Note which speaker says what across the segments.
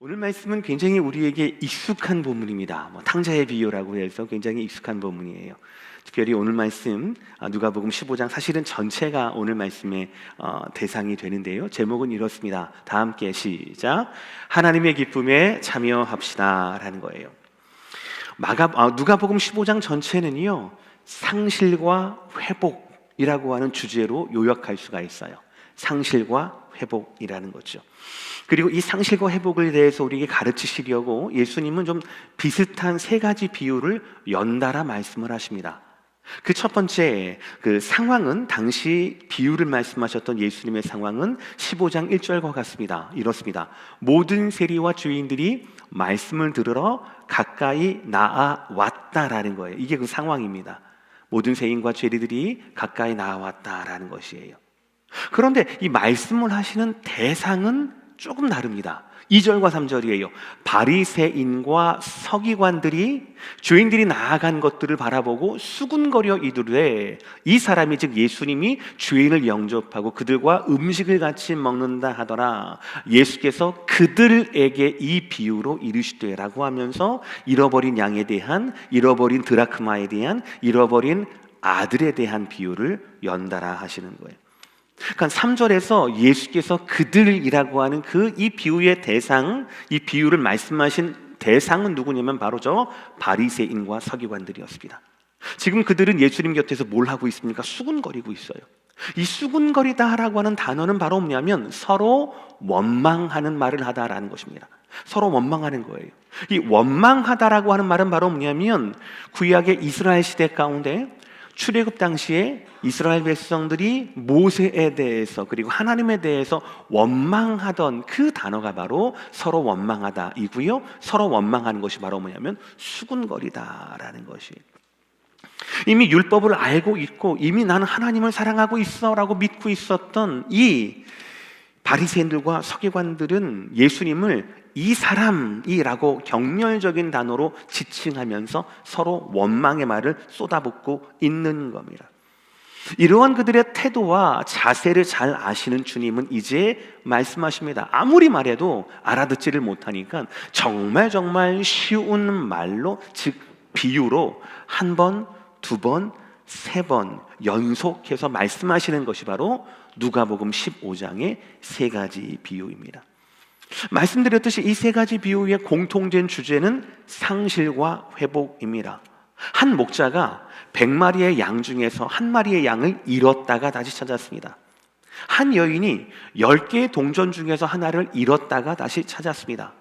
Speaker 1: 오늘 말씀은 굉장히 우리에게 익숙한 본문입니다. 탕자의 비유라고 해서 굉장히 익숙한 본문이에요. 특별히 오늘 말씀 누가복음 15장 사실은 전체가 오늘 말씀의 대상이 되는데요. 제목은 이렇습니다. 다 함께 시작. 하나님의 기쁨에 참여합시다 라는 거예요. 누가복음 15장 전체는요, 상실과 회복이라고 하는 주제로 요약할 수가 있어요. 상실과 회복이라는 거죠. 그리고 이 상실과 회복에 대해서 우리에게 가르치시려고 예수님은 좀 비슷한 세 가지 비유를 연달아 말씀을 하십니다. 그 첫 번째 상황은, 당시 비유를 말씀하셨던 예수님의 상황은 15장 1절과 같습니다. 이렇습니다. 모든 세리와 주인들이 말씀을 들으러 가까이 나아왔다라는 거예요. 이게 그 상황입니다. 모든 세인과 죄리들이 가까이 나아왔다라는 것이에요. 그런데 이 말씀을 하시는 대상은 조금 다릅니다. 2절과 3절이에요. 바리새인과 서기관들이 죄인들이 나아간 것들을 바라보고 수군거려 이르되, 이 사람이 즉 예수님이 죄인을 영접하고 그들과 음식을 같이 먹는다 하더라. 예수께서 그들에게 이 비유로 이르시되라고 하면서 잃어버린 양에 대한, 잃어버린 드라크마에 대한, 잃어버린 아들에 대한 비유를 연달아 하시는 거예요. 그러니까 3절에서 예수께서 그들이라고 하는 이 비유의 대상, 이 비유를 말씀하신 대상은 누구냐면 바로 저 바리새인과 서기관들이었습니다. 지금 그들은 예수님 곁에서 뭘 하고 있습니까? 수군거리고 있어요. 이 수군거리다라고 하는 단어는 바로 뭐냐면 서로 원망하는 말을 하다라는 것입니다. 서로 원망하는 거예요. 이 원망하다라고 하는 말은 바로 뭐냐면 구약의 이스라엘 시대 가운데 출애굽 당시에 이스라엘 백성들이 모세에 대해서 그리고 하나님에 대해서 원망하던 그 단어가 바로 서로 원망하다이고요. 서로 원망하는 것이 바로 뭐냐면 수군거리다라는 것이. 이미 율법을 알고 있고 이미 나는 하나님을 사랑하고 있어라고 믿고 있었던 이 바리새인들과 서기관들은 예수님을 이 사람이라고 격렬적인 단어로 지칭하면서 서로 원망의 말을 쏟아붓고 있는 겁니다. 이러한 그들의 태도와 자세를 잘 아시는 주님은 이제 말씀하십니다. 아무리 말해도 알아듣지를 못하니까 정말 쉬운 말로, 즉 비유로 한 번, 두 번, 세 번 연속해서 말씀하시는 것이 바로 누가복음 15장의 세 가지 비유입니다. 말씀드렸듯이 이 세 가지 비유의 공통된 주제는 상실과 회복입니다. 한 목자가 100마리의 양 중에서 한 마리의 양을 잃었다가 다시 찾았습니다. 한 여인이 10개의 동전 중에서 하나를 잃었다가 다시 찾았습니다.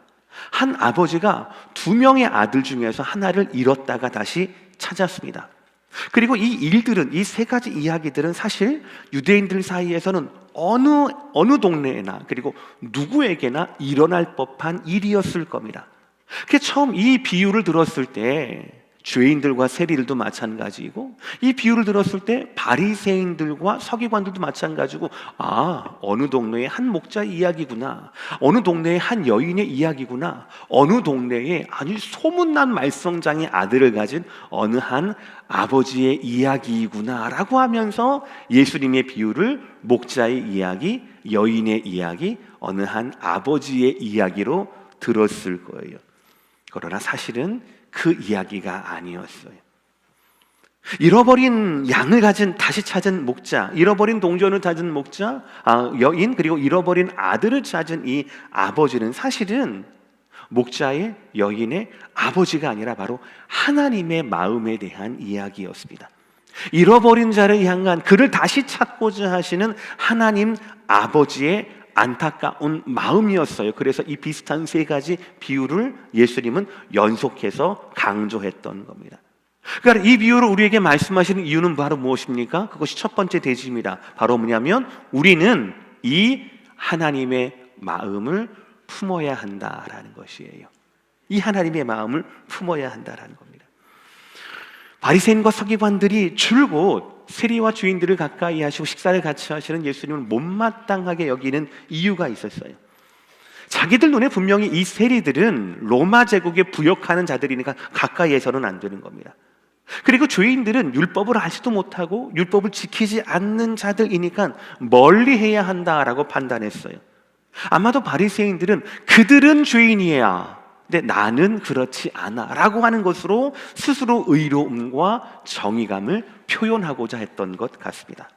Speaker 1: 한 아버지가 2명의 아들 중에서 하나를 잃었다가 다시 찾았습니다. 그리고 이 일들은, 이 세 가지 이야기들은 사실 유대인들 사이에서는 어느 동네에나 그리고 누구에게나 일어날 법한 일이었을 겁니다. 그래서 처음 이 비유를 들었을 때 죄인들과 세리들도 마찬가지고, 이 비유를 들었을 때 바리새인들과 서기관들도 마찬가지고, 어느 동네의 한 목자 이야기구나, 어느 동네의 한 여인의 이야기구나, 어느 동네에 아주 소문난 말썽장의 아들을 가진 어느 한 아버지의 이야기구나 라고 하면서 예수님의 비유를 목자의 이야기, 여인의 이야기, 어느 한 아버지의 이야기로 들었을 거예요. 그러나 사실은 그 이야기가 아니었어요. 잃어버린 양을 다시 찾은 목자, 잃어버린 동전을 찾은 목자, 여인, 그리고 잃어버린 아들을 찾은 이 아버지는 사실은 목자의, 여인의 아버지가 아니라 바로 하나님의 마음에 대한 이야기였습니다. 잃어버린 자를 향한, 그를 다시 찾고자 하시는 하나님 아버지의 안타까운 마음이었어요. 그래서 이 비슷한 세 가지 비유를 예수님은 연속해서 강조했던 겁니다. 그러니까 이 비유를 우리에게 말씀하시는 이유는 바로 무엇입니까? 그것이 첫 번째 대지입니다. 바로 뭐냐면 우리는 이 하나님의 마음을 품어야 한다라는 것이에요. 이 하나님의 마음을 품어야 한다라는 겁니다. 바리새인과 서기관들이 줄곧 세리와 주인들을 가까이 하시고 식사를 같이 하시는 예수님을 못마땅하게 여기는 이유가 있었어요. 자기들 눈에 분명히 이 세리들은 로마 제국에 부역하는 자들이니까 가까이에서는 안 되는 겁니다. 그리고 죄인들은 율법을 알지도 못하고 율법을 지키지 않는 자들이니까 멀리 해야 한다라고 판단했어요. 아마도 바리새인들은 그들은 죄인이야, 근데 나는 그렇지 않아 라고 하는 것으로 스스로 의로움과 정의감을 표현하고자 했던 것 같습니다.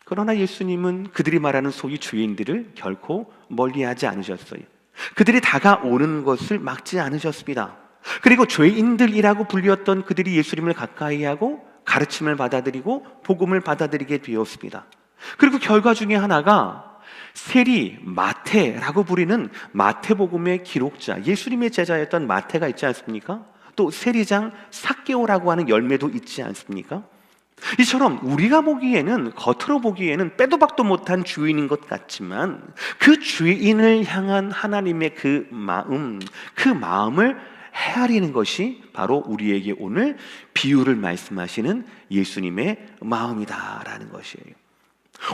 Speaker 1: 그러나 예수님은 그들이 말하는 소위 죄인들을 결코 멀리하지 않으셨어요. 그들이 다가오는 것을 막지 않으셨습니다. 그리고 죄인들이라고 불렸던 그들이 예수님을 가까이하고 가르침을 받아들이고 복음을 받아들이게 되었습니다. 그리고 결과 중에 하나가 세리 마태라고 부리는 마태복음의 기록자, 예수님의 제자였던 마태가 있지 않습니까? 또 세리장 삭개오라고 하는 열매도 있지 않습니까? 이처럼 우리가 보기에는, 겉으로 보기에는 빼도 박도 못한 죄인인 것 같지만 그 죄인을 향한 하나님의 그 마음을 헤아리는 것이 바로 우리에게 오늘 비유를 말씀하시는 예수님의 마음이다라는 것이에요.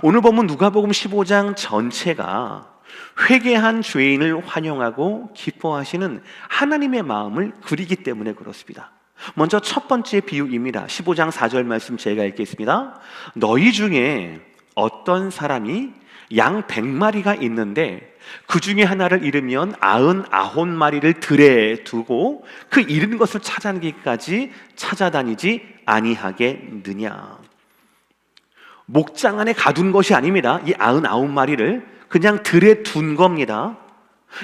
Speaker 1: 오늘 보면 누가복음 15장 전체가 회개한 죄인을 환영하고 기뻐하시는 하나님의 마음을 그리기 때문에 그렇습니다. 먼저 첫 번째 비유입니다. 15장 4절 말씀 제가 읽겠습니다. 너희 중에 어떤 사람이 양 100마리가 있는데 그 중에 하나를 잃으면 99마리를 들에 두고 그 잃은 것을 찾아내기까지 찾아다니지 아니하겠느냐. 목장 안에 가둔 것이 아닙니다. 이 99마리를 그냥 들에 둔 겁니다.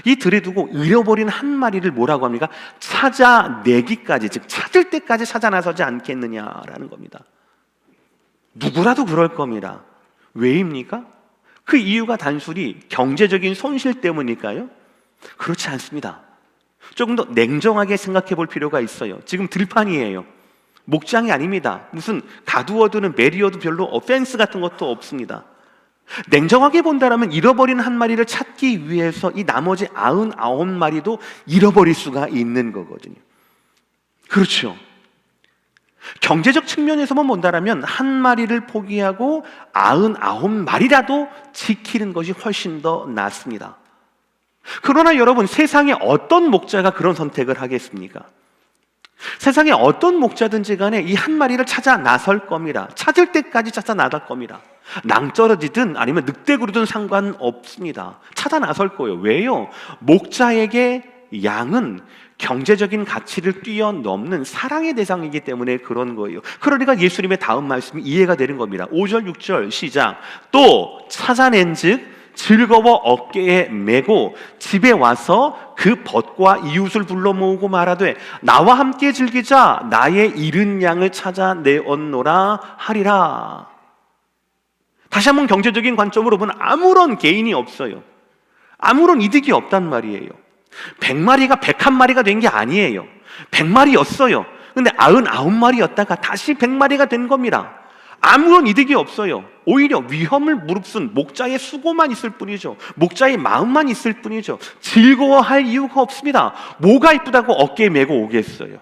Speaker 1: 이 들에 두고 잃어버린 한 마리를 뭐라고 합니까? 찾아내기까지, 즉 찾을 때까지 찾아 나서지 않겠느냐라는 겁니다. 누구라도 그럴 겁니다. 왜입니까? 그 이유가 단순히 경제적인 손실 때문일까요? 그렇지 않습니다. 조금 더 냉정하게 생각해 볼 필요가 있어요. 지금 들판이에요. 목장이 아닙니다. 무슨 가두어두는 매리어도 별로 펜스 같은 것도 없습니다. 냉정하게 본다면 잃어버린 한 마리를 찾기 위해서 이 나머지 99마리도 잃어버릴 수가 있는 거거든요. 그렇죠. 경제적 측면에서만 본다면 한 마리를 포기하고 99마리라도 지키는 것이 훨씬 더 낫습니다. 그러나 여러분, 세상에 어떤 목자가 그런 선택을 하겠습니까? 세상에 어떤 목자든지 간에 이 한 마리를 찾아 나설 겁니다. 찾을 때까지 찾아 나설 겁니다. 낭떠러지든 아니면 늑대구르든 상관없습니다. 찾아 나설 거예요. 왜요? 목자에게 양은 경제적인 가치를 뛰어넘는 사랑의 대상이기 때문에 그런 거예요. 그러니까 예수님의 다음 말씀이 이해가 되는 겁니다. 5절 6절 시작. 또 찾아낸 즉 즐거워 어깨에 메고 집에 와서 그 벗과 이웃을 불러 모으고 말하되 나와 함께 즐기자, 나의 잃은 양을 찾아내었노라 하리라. 다시 한번 경제적인 관점으로 보면 아무런 개인이 없어요. 아무런 이득이 없단 말이에요. 100마리가 101마리가 된 게 아니에요. 100마리였어요. 근데 99마리였다가 다시 100마리가 된 겁니다. 아무런 이득이 없어요. 오히려 위험을 무릅쓴 목자의 수고만 있을 뿐이죠. 목자의 마음만 있을 뿐이죠. 즐거워할 이유가 없습니다. 뭐가 이쁘다고 어깨에 메고 오겠어요?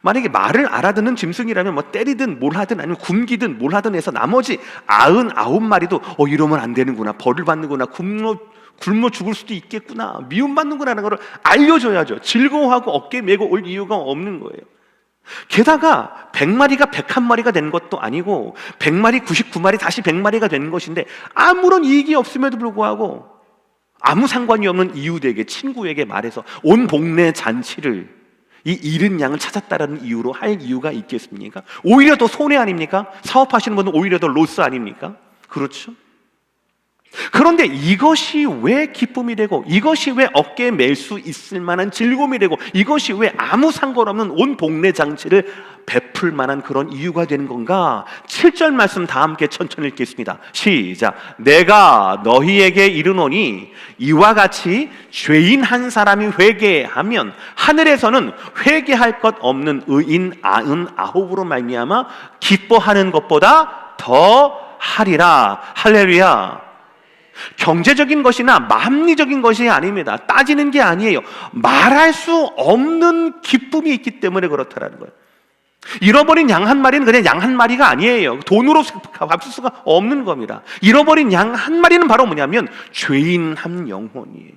Speaker 1: 만약에 말을 알아듣는 짐승이라면 뭐 때리든 뭘 하든 아니면 굶기든 뭘 하든 해서 나머지 99마리도 이러면 안 되는구나, 벌을 받는구나, 굶어 죽을 수도 있겠구나, 미움받는구나라는 걸 알려줘야죠. 즐거워하고 어깨에 메고 올 이유가 없는 거예요. 게다가 100마리가 101마리가 된 것도 아니고 100마리 99마리 다시 100마리가 된 것인데 아무런 이익이 없음에도 불구하고 아무 상관이 없는 이웃에게, 친구에게 말해서 온 동네 잔치를 이 잃은 양을 찾았다라는 이유로 할 이유가 있겠습니까? 오히려 더 손해 아닙니까? 사업하시는 분은 오히려 더 로스 아닙니까? 그렇죠? 그런데 이것이 왜 기쁨이 되고, 이것이 왜 어깨에 멜 수 있을 만한 즐거움이 되고, 이것이 왜 아무 상관없는 온 동네 잔치를 베풀 만한 그런 이유가 되는 건가? 7절 말씀 다 함께 천천히 읽겠습니다. 시작. 내가 너희에게 이르노니 이와 같이 죄인 한 사람이 회개하면 하늘에서는 회개할 것 없는 의인 99으로 말미암아 기뻐하는 것보다 더 하리라. 할렐루야. 경제적인 것이나 합리적인 것이 아닙니다. 따지는 게 아니에요. 말할 수 없는 기쁨이 있기 때문에 그렇다라는 거예요. 잃어버린 양 한 마리는 그냥 양 한 마리가 아니에요. 돈으로 갚을 수가 없는 겁니다. 잃어버린 양 한 마리는 바로 뭐냐면 죄인 한 영혼이에요.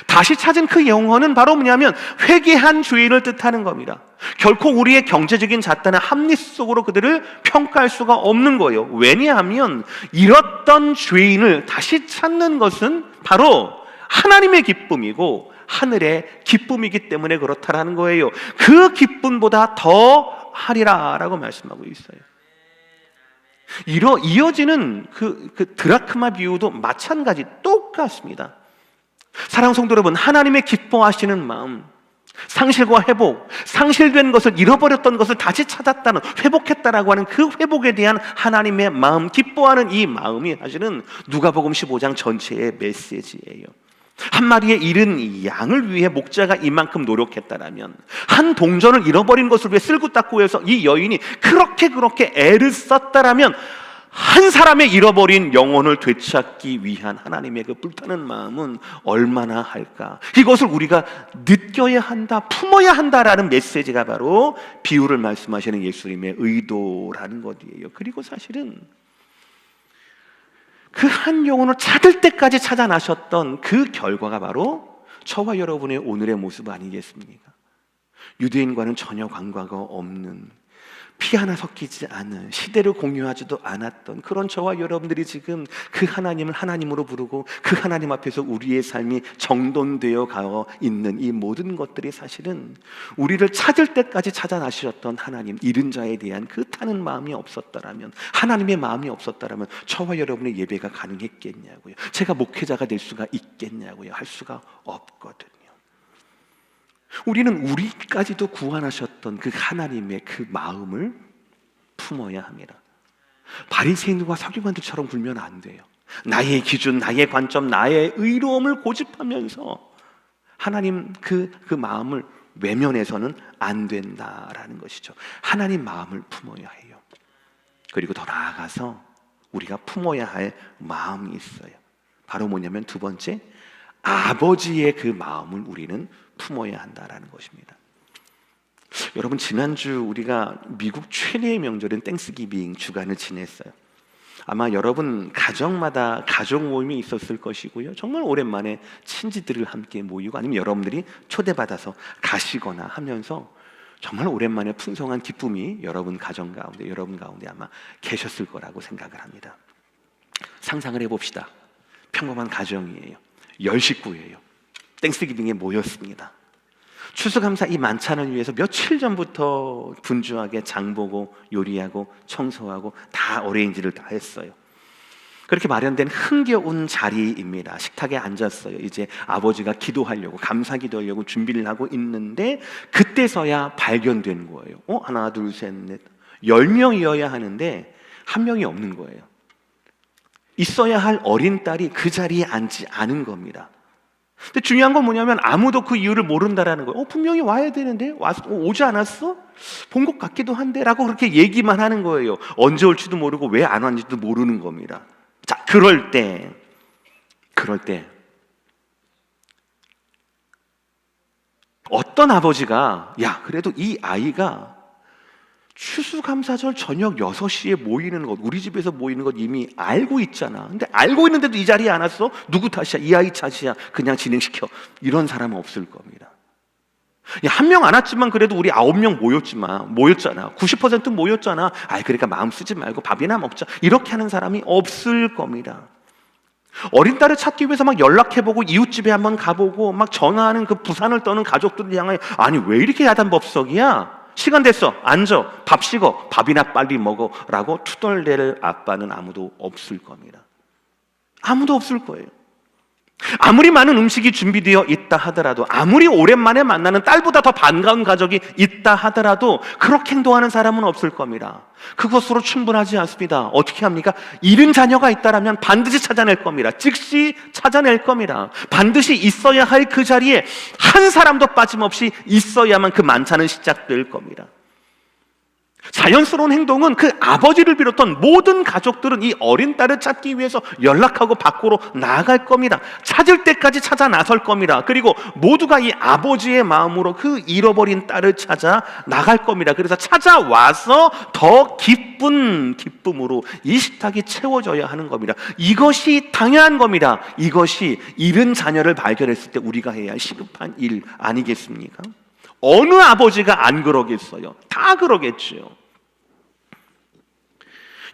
Speaker 1: 다시 찾은 그 영혼은 바로 뭐냐면 회개한 죄인을 뜻하는 겁니다. 결코 우리의 경제적인 잣대나 합리 속으로 그들을 평가할 수가 없는 거예요. 왜냐하면 잃었던 죄인을 다시 찾는 것은 바로 하나님의 기쁨이고 하늘의 기쁨이기 때문에 그렇다라는 거예요. 그 기쁨보다 더 하리라라고 말씀하고 있어요. 이어지는 그 드라크마 비유도 마찬가지 똑같습니다. 사랑하는 성도 여러분, 하나님의 기뻐하시는 마음, 상실과 회복, 상실된 것을, 잃어버렸던 것을 다시 찾았다는, 회복했다라고 하는 그 회복에 대한 하나님의 마음, 기뻐하는 이 마음이 사실은 누가복음 15장 전체의 메시지예요. 한 마리의 잃은 양을 위해 목자가 이만큼 노력했다라면, 한 동전을 잃어버린 것을 위해 쓸고 닦고 해서 이 여인이 그렇게 애를 썼다라면, 한 사람의 잃어버린 영혼을 되찾기 위한 하나님의 그 불타는 마음은 얼마나 할까? 이것을 우리가 느껴야 한다, 품어야 한다라는 메시지가 바로 비유를 말씀하시는 예수님의 의도라는 것이에요. 그리고 사실은 그 한 영혼을 찾을 때까지 찾아나셨던 그 결과가 바로 저와 여러분의 오늘의 모습 아니겠습니까? 유대인과는 전혀 관계가 없는, 피 하나 섞이지 않은, 시대를 공유하지도 않았던 그런 저와 여러분들이 지금 그 하나님을 하나님으로 부르고 그 하나님 앞에서 우리의 삶이 정돈되어 가고 있는 이 모든 것들이 사실은 우리를 찾을 때까지 찾아나셨던 하나님, 잃은 자에 대한 그 타는 마음이 없었다라면, 하나님의 마음이 없었다라면 저와 여러분의 예배가 가능했겠냐고요. 제가 목회자가 될 수가 있겠냐고요. 할 수가 없거든요. 우리는 우리까지도 구원하셨던 그 하나님의 그 마음을 품어야 합니다. 바리새인과 서기관들처럼 굴면 안 돼요. 나의 기준, 나의 관점, 나의 의로움을 고집하면서 하나님 그 마음을 외면해서는 안 된다라는 것이죠. 하나님 마음을 품어야 해요. 그리고 더 나아가서 우리가 품어야 할 마음이 있어요. 바로 뭐냐면 두 번째, 아버지의 그 마음을 우리는 품어야 한다라는 것입니다. 여러분, 지난주 우리가 미국 최대의 명절인 땡스기빙 주간을 지냈어요. 아마 여러분 가정마다 가족 모임이 있었을 것이고요. 정말 오랜만에 친지들을 함께 모이고, 아니면 여러분들이 초대받아서 가시거나 하면서 정말 오랜만에 풍성한 기쁨이 여러분 가정 가운데, 여러분 가운데 아마 계셨을 거라고 생각을 합니다. 상상을 해봅시다. 평범한 가정이에요. 10식구예요. 땡스기빙에 모였습니다. 추수감사 이 만찬을 위해서 며칠 전부터 분주하게 장보고 요리하고 청소하고 다 어레인지를 다 했어요. 그렇게 마련된 흥겨운 자리입니다. 식탁에 앉았어요. 이제 아버지가 기도하려고, 감사 기도하려고 준비를 하고 있는데 그때서야 발견된 거예요. 하나 둘 셋 넷 10명이어야 하는데 한 명이 없는 거예요. 있어야 할 어린 딸이 그 자리에 앉지 않은 겁니다. 근데 중요한 건 뭐냐면 아무도 그 이유를 모른다라는 거예요. 분명히 와야 되는데 오지 않았어? 본 것 같기도 한데 라고 그렇게 얘기만 하는 거예요. 언제 올지도 모르고 왜 안 왔는지도 모르는 겁니다. 자, 그럴 때 어떤 아버지가, 야, 그래도 이 아이가 추수감사절 저녁 6시에 모이는 것, 우리 집에서 모이는 것 이미 알고 있잖아. 근데 알고 있는데도 이 자리에 안 왔어? 누구 탓이야? 이 아이 탓이야? 그냥 진행시켜. 이런 사람은 없을 겁니다. 한 명 안 왔지만 그래도 우리 9명 모였잖아. 90% 모였잖아. 그러니까 마음 쓰지 말고 밥이나 먹자. 이렇게 하는 사람이 없을 겁니다. 어린 딸을 찾기 위해서 막 연락해보고 이웃집에 한번 가보고 막 전화하는 그 부산을 떠는 가족들을 향해, 아니 왜 이렇게 야단법석이야? 시간 됐어, 앉아, 밥 식어, 밥이나 빨리 먹어 라고 투덜댈 아빠는 아무도 없을 겁니다. 아무도 없을 거예요. 아무리 많은 음식이 준비되어 있다 하더라도, 아무리 오랜만에 만나는 딸보다 더 반가운 가족이 있다 하더라도 그렇게 행동하는 사람은 없을 겁니다. 그것으로 충분하지 않습니다. 어떻게 합니까? 잃은 자녀가 있다라면 반드시 찾아낼 겁니다. 즉시 찾아낼 겁니다. 반드시 있어야 할 그 자리에 한 사람도 빠짐없이 있어야만 그 만찬은 시작될 겁니다. 자연스러운 행동은 그 아버지를 비롯한 모든 가족들은 이 어린 딸을 찾기 위해서 연락하고 밖으로 나아갈 겁니다. 찾을 때까지 찾아 나설 겁니다. 그리고 모두가 이 아버지의 마음으로 그 잃어버린 딸을 찾아 나갈 겁니다. 그래서 찾아와서 더 기쁜 기쁨으로 이 식탁이 채워져야 하는 겁니다. 이것이 당연한 겁니다. 이것이 잃은 자녀를 발견했을 때 우리가 해야 할 시급한 일 아니겠습니까? 어느 아버지가 안 그러겠어요? 다 그러겠죠.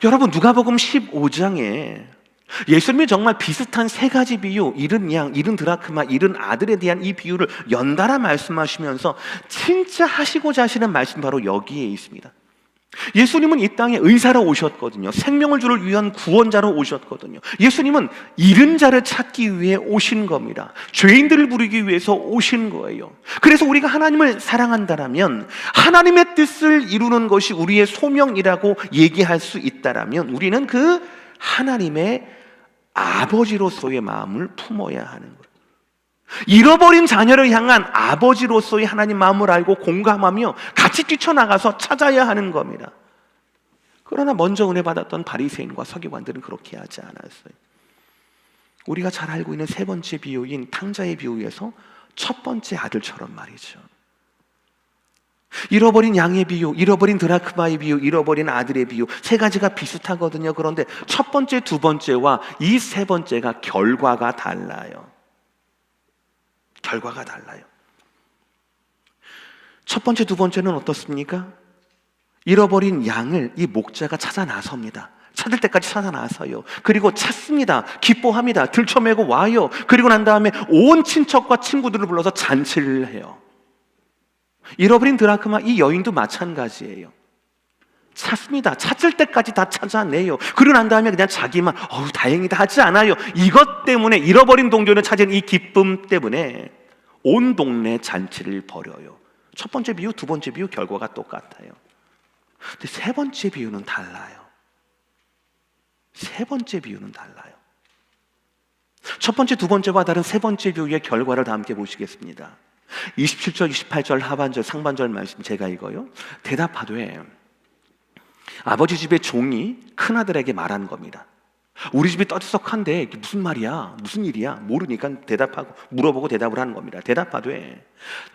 Speaker 1: 여러분, 누가복음 15장에 예수님이 정말 비슷한 세 가지 비유, 잃은 양, 잃은 드라크마, 잃은 아들에 대한 이 비유를 연달아 말씀하시면서 진짜 하시고자 하시는 말씀 바로 여기에 있습니다. 예수님은 이 땅에 의사로 오셨거든요. 생명을 주를 위한 구원자로 오셨거든요. 예수님은 잃은 자를 찾기 위해 오신 겁니다. 죄인들을 부르기 위해서 오신 거예요. 그래서 우리가 하나님을 사랑한다라면, 하나님의 뜻을 이루는 것이 우리의 소명이라고 얘기할 수 있다라면, 우리는 그 하나님의 아버지로서의 마음을 품어야 하는 거예요. 잃어버린 자녀를 향한 아버지로서의 하나님 마음을 알고 공감하며 같이 뛰쳐나가서 찾아야 하는 겁니다. 그러나 먼저 은혜 받았던 바리새인과 서기관들은 그렇게 하지 않았어요. 우리가 잘 알고 있는 세 번째 비유인 탕자의 비유에서 첫 번째 아들처럼 말이죠. 잃어버린 양의 비유, 잃어버린 드라크마의 비유, 잃어버린 아들의 비유, 세 가지가 비슷하거든요. 그런데 첫 번째, 두 번째와 이 세 번째가 결과가 달라요. 결과가 달라요. 첫 번째, 두 번째는 어떻습니까? 잃어버린 양을 이 목자가 찾아 나섭니다. 찾을 때까지 찾아 나서요. 그리고 찾습니다. 기뻐합니다. 들쳐매고 와요. 그리고 난 다음에 온 친척과 친구들을 불러서 잔치를 해요. 잃어버린 드라크마 이 여인도 마찬가지예요. 찾습니다. 찾을 때까지 다 찾아내요. 그러고 난 다음에 그냥 자기만 다행이다 하지 않아요. 이것 때문에, 잃어버린 동전을 찾은 이 기쁨 때문에 온 동네 잔치를 벌여요. 첫 번째 비유, 두 번째 비유 결과가 똑같아요. 근데 세 번째 비유는 달라요. 세 번째 비유는 달라요. 첫 번째, 두 번째와 다른 세 번째 비유의 결과를 다 함께 보시겠습니다. 27절, 28절 하반절, 상반절 말씀 제가 읽어요. 대답하되 아버지 집의 종이 큰아들에게 말한 겁니다. 우리 집이 떠들썩한데 이게 무슨 말이야? 무슨 일이야? 모르니까 대답하고 물어보고 대답을 하는 겁니다. 대답하되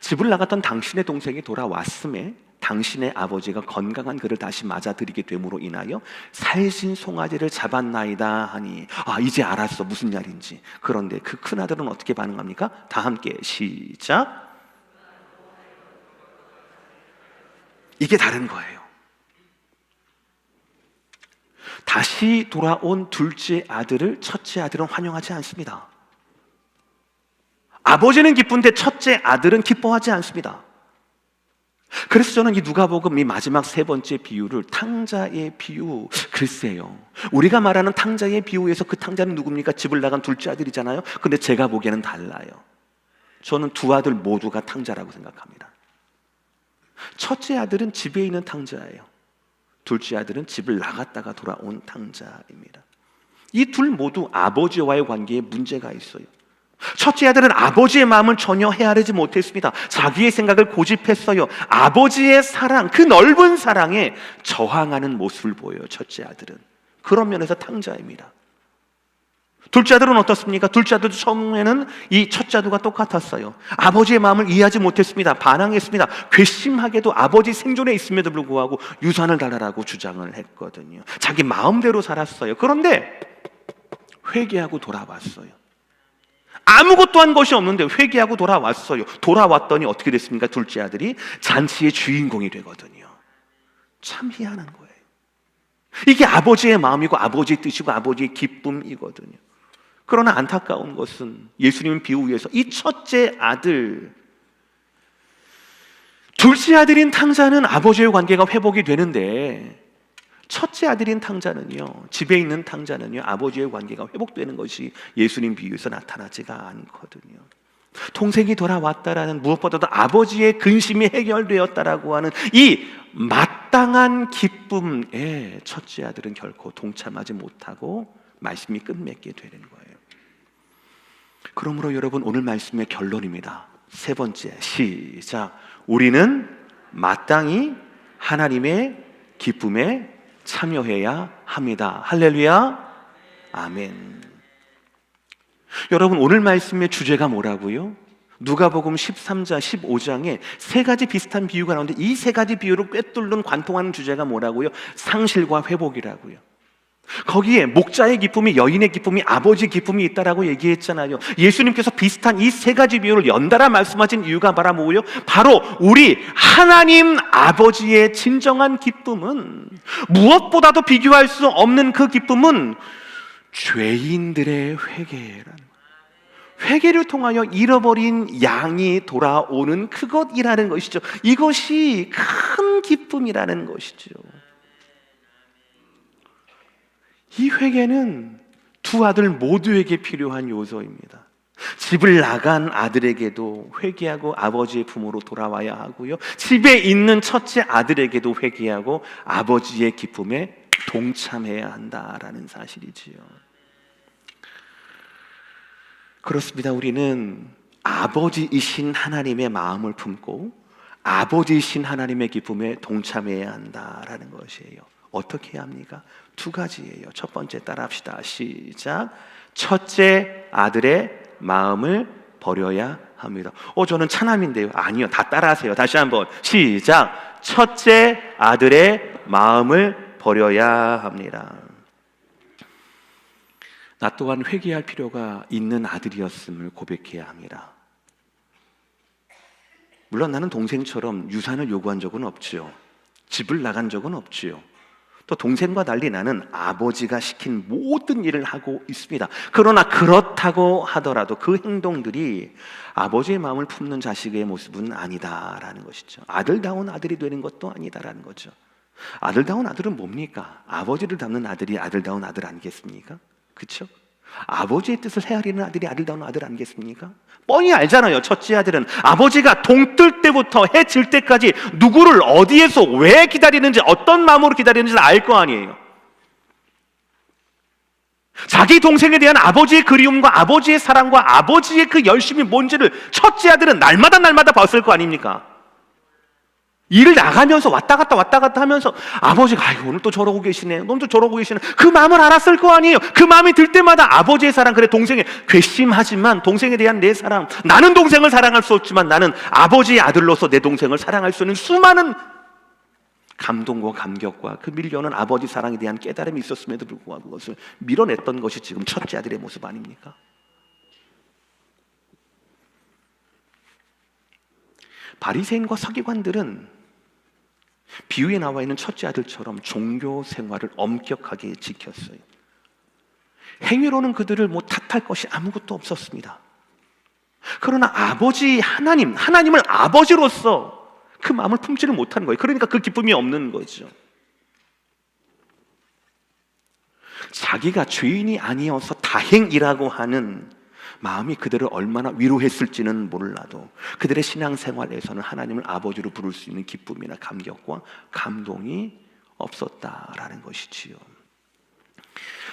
Speaker 1: 집을 나갔던 당신의 동생이 돌아왔음에 당신의 아버지가 건강한 그를 다시 맞아들이게 됨으로 인하여 살신 송아지를 잡았나이다 하니 이제 알았어 무슨 말인지. 그런데 그 큰아들은 어떻게 반응합니까? 다 함께 시작. 이게 다른 거예요. 다시 돌아온 둘째 아들을 첫째 아들은 환영하지 않습니다. 아버지는 기쁜데 첫째 아들은 기뻐하지 않습니다. 그래서 저는 이 누가복음 이 마지막 세 번째 비유를 탕자의 비유, 글쎄요, 우리가 말하는 탕자의 비유에서 그 탕자는 누굽니까? 집을 나간 둘째 아들이잖아요. 근데 제가 보기에는 달라요. 저는 두 아들 모두가 탕자라고 생각합니다. 첫째 아들은 집에 있는 탕자예요. 둘째 아들은 집을 나갔다가 돌아온 탕자입니다. 이 둘 모두 아버지와의 관계에 문제가 있어요. 첫째 아들은 아버지의 마음을 전혀 헤아리지 못했습니다. 자기의 생각을 고집했어요. 아버지의 사랑, 그 넓은 사랑에 저항하는 모습을 보여요. 첫째 아들은. 그런 면에서 탕자입니다. 둘째 아들은 어떻습니까? 둘째 아들도 처음에는 이 첫째 아들과 똑같았어요. 아버지의 마음을 이해하지 못했습니다. 반항했습니다. 괘씸하게도 아버지 생존에 있음에도 불구하고 유산을 달라고 주장을 했거든요. 자기 마음대로 살았어요. 그런데 회개하고 돌아왔어요. 아무것도 한 것이 없는데 회개하고 돌아왔어요. 돌아왔더니 어떻게 됐습니까? 둘째 아들이 잔치의 주인공이 되거든요. 참 희한한 거예요. 이게 아버지의 마음이고 아버지의 뜻이고 아버지의 기쁨이거든요. 그러나 안타까운 것은 예수님 비유에서 이 첫째 아들, 둘째 아들인 탕자는 아버지의 관계가 회복이 되는데 첫째 아들인 탕자는요, 집에 있는 탕자는요, 아버지의 관계가 회복되는 것이 예수님 비유에서 나타나지가 않거든요. 동생이 돌아왔다라는, 무엇보다도 아버지의 근심이 해결되었다라고 하는 이 마땅한 기쁨에 첫째 아들은 결코 동참하지 못하고 말씀이 끝맺게 되는 거예요. 그러므로 여러분, 오늘 말씀의 결론입니다. 세 번째, 시작. 우리는 마땅히 하나님의 기쁨에 참여해야 합니다. 할렐루야, 아멘. 여러분, 오늘 말씀의 주제가 뭐라고요? 누가복음 13장, 15장에 세 가지 비슷한 비유가 나오는데 이 세 가지 비유를 꿰뚫는 관통하는 주제가 뭐라고요? 상실과 회복이라고요. 거기에 목자의 기쁨이, 여인의 기쁨이, 아버지의 기쁨이 있다라고 얘기했잖아요. 예수님께서 비슷한 이 세 가지 비유를 연달아 말씀하신 이유가 바로 뭐예요? 바로 우리 하나님 아버지의 진정한 기쁨은, 무엇보다도 비교할 수 없는 그 기쁨은 죄인들의 회개라는, 회개를 통하여 잃어버린 양이 돌아오는 그것이라는 것이죠. 이것이 큰 기쁨이라는 것이죠. 이 회개는 두 아들 모두에게 필요한 요소입니다. 집을 나간 아들에게도 회개하고 아버지의 품으로 돌아와야 하고요, 집에 있는 첫째 아들에게도 회개하고 아버지의 기쁨에 동참해야 한다라는 사실이지요. 그렇습니다. 우리는 아버지이신 하나님의 마음을 품고 아버지이신 하나님의 기쁨에 동참해야 한다라는 것이에요. 어떻게 해야 합니까? 두 가지예요. 첫 번째 따라합시다. 시작. 첫째 아들의 마음을 버려야 합니다. 저는 차남인데요. 아니요, 다 따라하세요. 다시 한번 시작. 첫째 아들의 마음을 버려야 합니다. 나 또한 회개할 필요가 있는 아들이었음을 고백해야 합니다. 물론 나는 동생처럼 유산을 요구한 적은 없지요. 집을 나간 적은 없지요. 또 동생과 달리 나는 아버지가 시킨 모든 일을 하고 있습니다. 그러나 그렇다고 하더라도 그 행동들이 아버지의 마음을 품는 자식의 모습은 아니다라는 것이죠. 아들다운 아들이 되는 것도 아니다라는 거죠. 아들다운 아들은 뭡니까? 아버지를 닮는 아들이 아들다운 아들 아니겠습니까? 그렇죠? 아버지의 뜻을 헤아리는 아들이 아들다운 아들 아니겠습니까? 뻔히 알잖아요. 첫째 아들은 아버지가 동 뜰 때부터 해 질 때까지 누구를 어디에서 왜 기다리는지, 어떤 마음으로 기다리는지를 알 거 아니에요. 자기 동생에 대한 아버지의 그리움과 아버지의 사랑과 아버지의 그 열심이 뭔지를 첫째 아들은 날마다 봤을 거 아닙니까? 일을 나가면서 왔다 갔다 하면서 아버지가 오늘 또 저러고 계시네, 오늘 또 저러고 계시네, 그 마음을 알았을 거 아니에요. 그 마음이 들 때마다 아버지의 사랑, 그래 동생의 괘씸하지만 동생에 대한 내 사랑, 나는 동생을 사랑할 수 없지만 나는 아버지의 아들로서 내 동생을 사랑할 수 있는 수많은 감동과 감격과 그 밀려오는 아버지 사랑에 대한 깨달음이 있었음에도 불구하고 그것을 밀어냈던 것이 지금 첫째 아들의 모습 아닙니까? 바리새인과 서기관들은 비유에 나와 있는 첫째 아들처럼 종교 생활을 엄격하게 지켰어요. 행위로는 그들을 탓할 것이 아무것도 없었습니다. 그러나 아버지 하나님을 아버지로서 그 마음을 품지를 못하는 거예요. 그러니까 그 기쁨이 없는 거죠. 자기가 죄인이 아니어서 다행이라고 하는 마음이 그들을 얼마나 위로했을지는 몰라도 그들의 신앙생활에서는 하나님을 아버지로 부를 수 있는 기쁨이나 감격과 감동이 없었다라는 것이지요.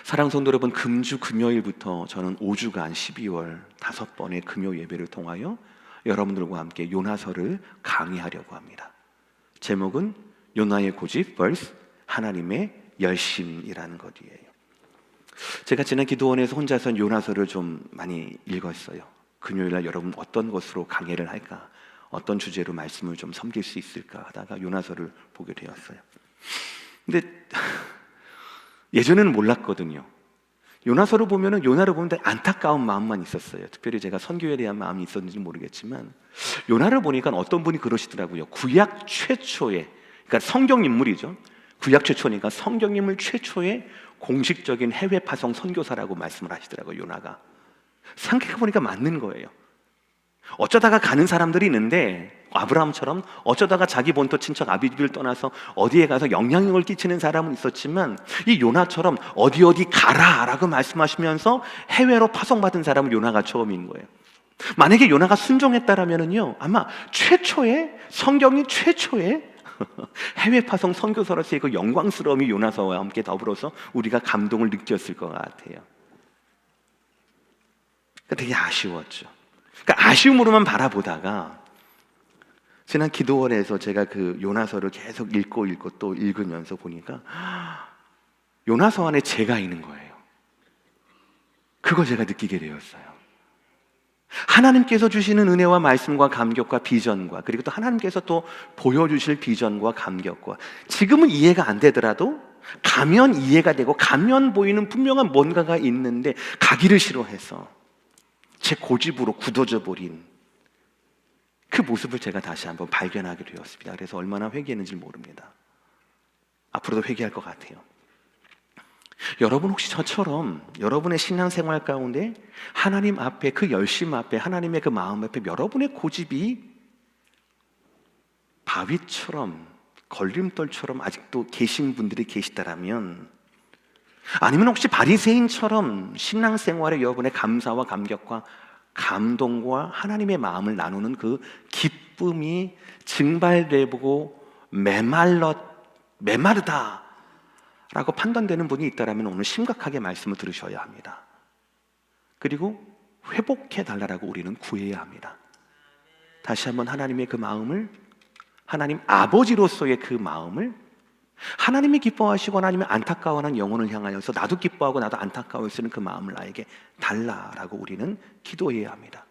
Speaker 1: 사랑하는 성도 여러분, 금주 금요일부터 저는 5주간 12월 5번의 금요 예배를 통하여 여러분들과 함께 요나서를 강의하려고 합니다. 제목은 요나의 고집 vs 하나님의 열심이라는 것이에요. 제가 지난 기도원에서 혼자서 요나서를 좀 많이 읽었어요. 금요일날 여러분 어떤 것으로 강해를 할까, 어떤 주제로 말씀을 좀 섬길 수 있을까 하다가 요나서를 보게 되었어요. 근데 예전에는 몰랐거든요. 요나서를 보면은, 요나를 보면 안타까운 마음만 있었어요. 특별히 제가 선교에 대한 마음이 있었는지 모르겠지만 요나를 보니까 어떤 분이 그러시더라고요. 구약 최초의, 그러니까 성경 인물이죠. 구약 최초니까 성경 인물 최초의 공식적인 해외 파송 선교사라고 말씀을 하시더라고요. 요나가. 생각해보니까 맞는 거예요. 어쩌다가 가는 사람들이 있는데 아브라함처럼 어쩌다가 자기 본토 친척 아비집을 떠나서 어디에 가서 영향력을 끼치는 사람은 있었지만 이 요나처럼 어디 가라라고 말씀하시면서 해외로 파송받은 사람은 요나가 처음인 거예요. 만약에 요나가 순종했다라면은요, 아마 성경이 최초의 해외 파송 선교사로서의 그 영광스러움이 요나서와 함께 더불어서 우리가 감동을 느꼈을 것 같아요. 되게 아쉬웠죠. 그러니까 아쉬움으로만 바라보다가 지난 기도원에서 제가 그 요나서를 계속 읽고 또 읽으면서 보니까 요나서 안에 제가 있는 거예요. 그걸 제가 느끼게 되었어요. 하나님께서 주시는 은혜와 말씀과 감격과 비전과, 그리고 또 하나님께서 또 보여주실 비전과 감격과, 지금은 이해가 안 되더라도 가면 이해가 되고 가면 보이는 분명한 뭔가가 있는데 가기를 싫어해서 제 고집으로 굳어져 버린 그 모습을 제가 다시 한번 발견하게 되었습니다. 그래서 얼마나 회개했는지 모릅니다. 앞으로도 회개할 것 같아요. 여러분 혹시 저처럼 여러분의 신앙생활 가운데 하나님 앞에 그 열심 앞에 하나님의 그 마음 앞에 여러분의 고집이 바위처럼 걸림돌처럼 아직도 계신 분들이 계시다라면, 아니면 혹시 바리새인처럼 신앙생활에 여러분의 감사와 감격과 감동과 하나님의 마음을 나누는 그 기쁨이 증발되고 메마르다 라고 판단되는 분이 있다면 오늘 심각하게 말씀을 들으셔야 합니다. 그리고 회복해 달라고 우리는 구해야 합니다. 다시 한번 하나님의 그 마음을, 하나님 아버지로서의 그 마음을, 하나님이 기뻐하시고 하나님이 안타까워하는 영혼을 향하여서 나도 기뻐하고 나도 안타까워하시는 그 마음을 나에게 달라라고 우리는 기도해야 합니다.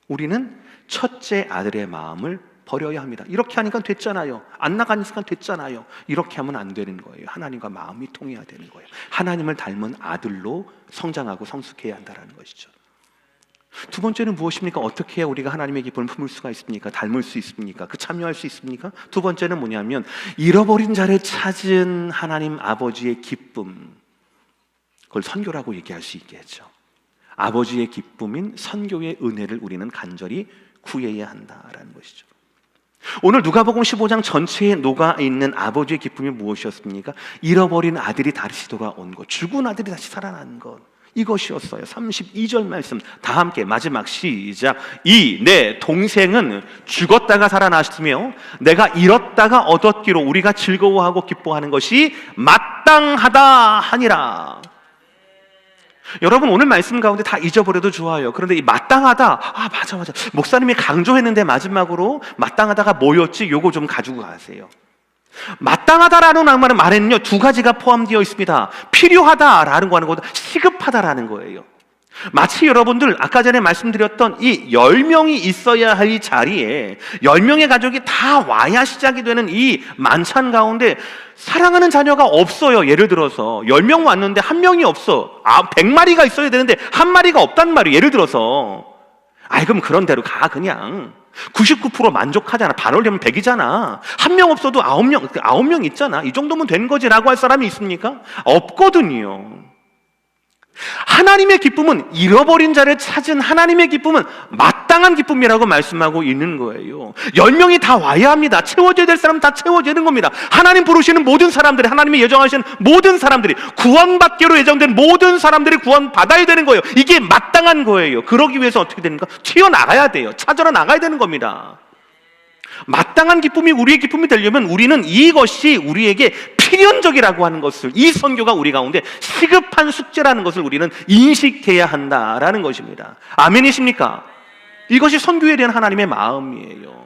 Speaker 1: 우리는 첫째 아들의 마음을 버려야 합니다. 이렇게 하니까 됐잖아요. 안 나가니까 됐잖아요. 이렇게 하면 안 되는 거예요. 하나님과 마음이 통해야 되는 거예요. 하나님을 닮은 아들로 성장하고 성숙해야 한다는 것이죠. 두 번째는 무엇입니까? 어떻게 해야 우리가 하나님의 기쁨을 품을 수가 있습니까? 닮을 수 있습니까? 그 참여할 수 있습니까? 두 번째는 뭐냐면 잃어버린 자를 찾은 하나님 아버지의 기쁨, 그걸 선교라고 얘기할 수 있겠죠. 아버지의 기쁨인 선교의 은혜를 우리는 간절히 구해야 한다라는 것이죠. 오늘 누가복음 15장 전체에 녹아있는 아버지의 기쁨이 무엇이었습니까? 잃어버린 아들이 다시 돌아온 것, 죽은 아들이 다시 살아난 것, 이것이었어요. 32절 말씀 다 함께 마지막 시작. 이 내 동생은 죽었다가 살아났으며 내가 잃었다가 얻었기로 우리가 즐거워하고 기뻐하는 것이 마땅하다 하니라. 여러분 오늘 말씀 가운데 다 잊어버려도 좋아요. 그런데 이 마땅하다, 맞아 목사님이 강조했는데 마지막으로 마땅하다가 뭐였지? 요거 좀 가지고 가세요. 마땅하다라는 말에는요 두 가지가 포함되어 있습니다. 필요하다라는 거 하는 것보다 시급하다라는 거예요. 마치 여러분들 아까 전에 말씀드렸던 이 10명이 있어야 할 이 자리에 10명의 가족이 다 와야 시작이 되는 이 만찬 가운데 사랑하는 자녀가 없어요. 예를 들어서 10명 왔는데 한 명이 없어. 100마리가 있어야 되는데 한 마리가 없단 말이에요. 예를 들어서 그럼 그런 대로 가. 그냥 99% 만족하잖아. 반올리면 100이잖아. 한 명 없어도 9명 있잖아. 이 정도면 된 거지 라고 할 사람이 있습니까? 없거든요. 하나님의 기쁨은 잃어버린 자를 찾은 하나님의 기쁨은 마땅한 기쁨이라고 말씀하고 있는 거예요. 10명이 다 와야 합니다. 채워져야 될 사람 다 채워져야 되는 겁니다. 하나님 부르시는 모든 사람들이, 하나님이 예정하시는 모든 사람들이, 구원받기로 예정된 모든 사람들이 구원받아야 되는 거예요. 이게 마땅한 거예요. 그러기 위해서 어떻게 되는가? 튀어나가야 돼요. 찾아러 나가야 되는 겁니다. 마땅한 기쁨이 우리의 기쁨이 되려면 우리는 이것이 우리에게 필연적이라고 하는 것을, 이 선교가 우리 가운데 시급한 숙제라는 것을 우리는 인식해야 한다라는 것입니다. 아멘이십니까? 이것이 선교에 대한 하나님의 마음이에요.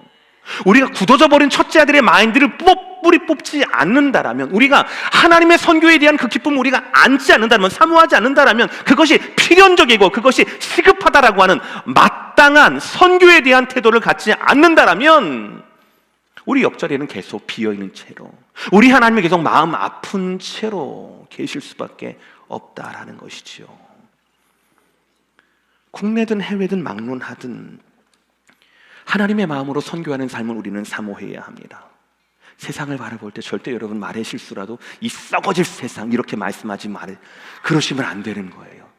Speaker 1: 우리가 굳어져 버린 첫째 아들의 마인드를 뿌리 뽑지 않는다라면, 우리가 하나님의 선교에 대한 그 기쁨을 우리가 안지 않는다면, 사모하지 않는다라면, 그것이 필연적이고 그것이 시급하다라고 하는 마땅한 선교에 대한 태도를 갖지 않는다라면 우리 옆자리에는 계속 비어있는 채로, 우리 하나님이 계속 마음 아픈 채로 계실 수밖에 없다라는 것이지요. 국내든 해외든 막론하든 하나님의 마음으로 선교하는 삶을 우리는 사모해야 합니다. 세상을 바라볼 때 절대 여러분 말의 실수라도 이 썩어질 세상 이렇게 말씀하지 그러시면 안 되는 거예요.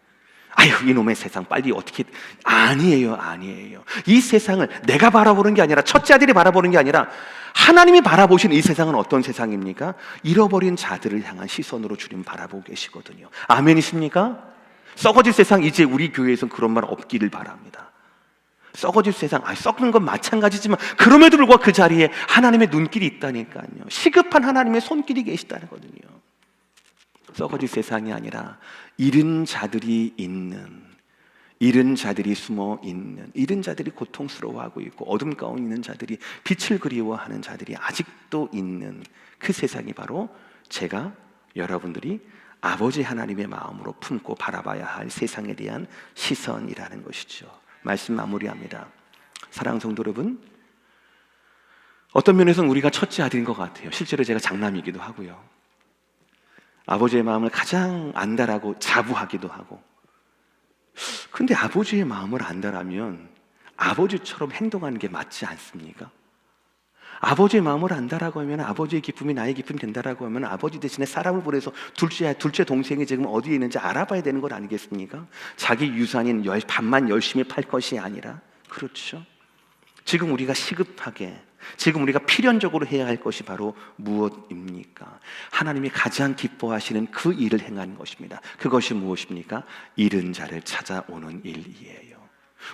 Speaker 1: 이놈의 세상 빨리 어떻게, 아니에요. 이 세상을 내가 바라보는 게 아니라, 첫째 아들이 바라보는 게 아니라 하나님이 바라보신 이 세상은 어떤 세상입니까? 잃어버린 자들을 향한 시선으로 주님 바라보고 계시거든요. 아멘이십니까? 썩어질 세상, 이제 우리 교회에서는 그런 말 없기를 바랍니다. 썩어질 세상, 썩는 건 마찬가지지만 그럼에도 불구하고 그 자리에 하나님의 눈길이 있다니까요. 시급한 하나님의 손길이 계시다는 거거든요. 썩어질 세상이 아니라 잃은 자들이 있는, 잃은 자들이 숨어 있는, 잃은 자들이 고통스러워하고 있고 어둠 가운데 있는 자들이, 빛을 그리워하는 자들이 아직도 있는 그 세상이 바로 제가, 여러분들이 아버지 하나님의 마음으로 품고 바라봐야 할 세상에 대한 시선이라는 것이죠. 말씀 마무리합니다. 사랑하는 성도 여러분, 어떤 면에서는 우리가 첫째 아들인 것 같아요. 실제로 제가 장남이기도 하고요. 아버지의 마음을 가장 안다라고 자부하기도 하고, 근데 아버지의 마음을 안다라면 아버지처럼 행동하는 게 맞지 않습니까? 아버지의 마음을 안다라고 하면, 아버지의 기쁨이 나의 기쁨이 된다라고 하면 아버지 대신에 사람을 보내서 둘째 동생이 지금 어디에 있는지 알아봐야 되는 것 아니겠습니까? 자기 유산인 반만 열심히 팔 것이 아니라. 그렇죠? 지금 우리가 시급하게, 지금 우리가 필연적으로 해야 할 것이 바로 무엇입니까? 하나님이 가장 기뻐하시는 그 일을 행하는 것입니다. 그것이 무엇입니까? 잃은 자를 찾아오는 일이에요.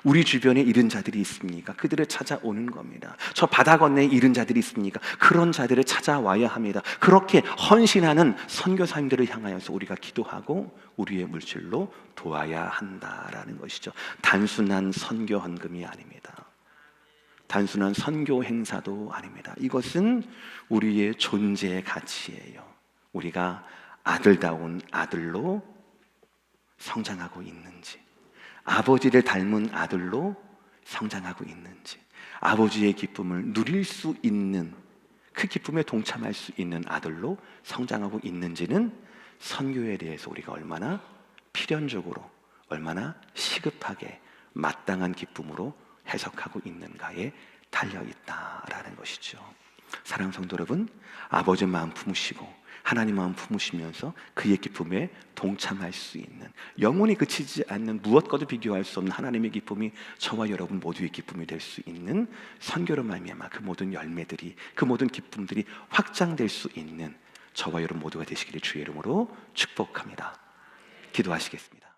Speaker 1: 우리 주변에 잃은 자들이 있습니까? 그들을 찾아오는 겁니다. 저 바다 건너에 잃은 자들이 있습니까? 그런 자들을 찾아와야 합니다. 그렇게 헌신하는 선교사님들을 향하여서 우리가 기도하고 우리의 물질로 도와야 한다라는 것이죠. 단순한 선교 헌금이 아닙니다. 단순한 선교 행사도 아닙니다. 이것은 우리의 존재의 가치예요. 우리가 아들다운 아들로 성장하고 있는지, 아버지를 닮은 아들로 성장하고 있는지, 아버지의 기쁨을 누릴 수 있는, 그 기쁨에 동참할 수 있는 아들로 성장하고 있는지는 선교에 대해서 우리가 얼마나 필연적으로, 얼마나 시급하게 마땅한 기쁨으로 해석하고 있는가에 달려있다라는 것이죠. 사랑하는 성도 여러분, 아버지 마음 품으시고 하나님 마음 품으시면서 그의 기쁨에 동참할 수 있는, 영원히 그치지 않는, 무엇과도 비교할 수 없는 하나님의 기쁨이 저와 여러분 모두의 기쁨이 될 수 있는 선교로 말미암아 그 모든 열매들이, 그 모든 기쁨들이 확장될 수 있는 저와 여러분 모두가 되시기를 주의 이름으로 축복합니다. 기도하시겠습니다.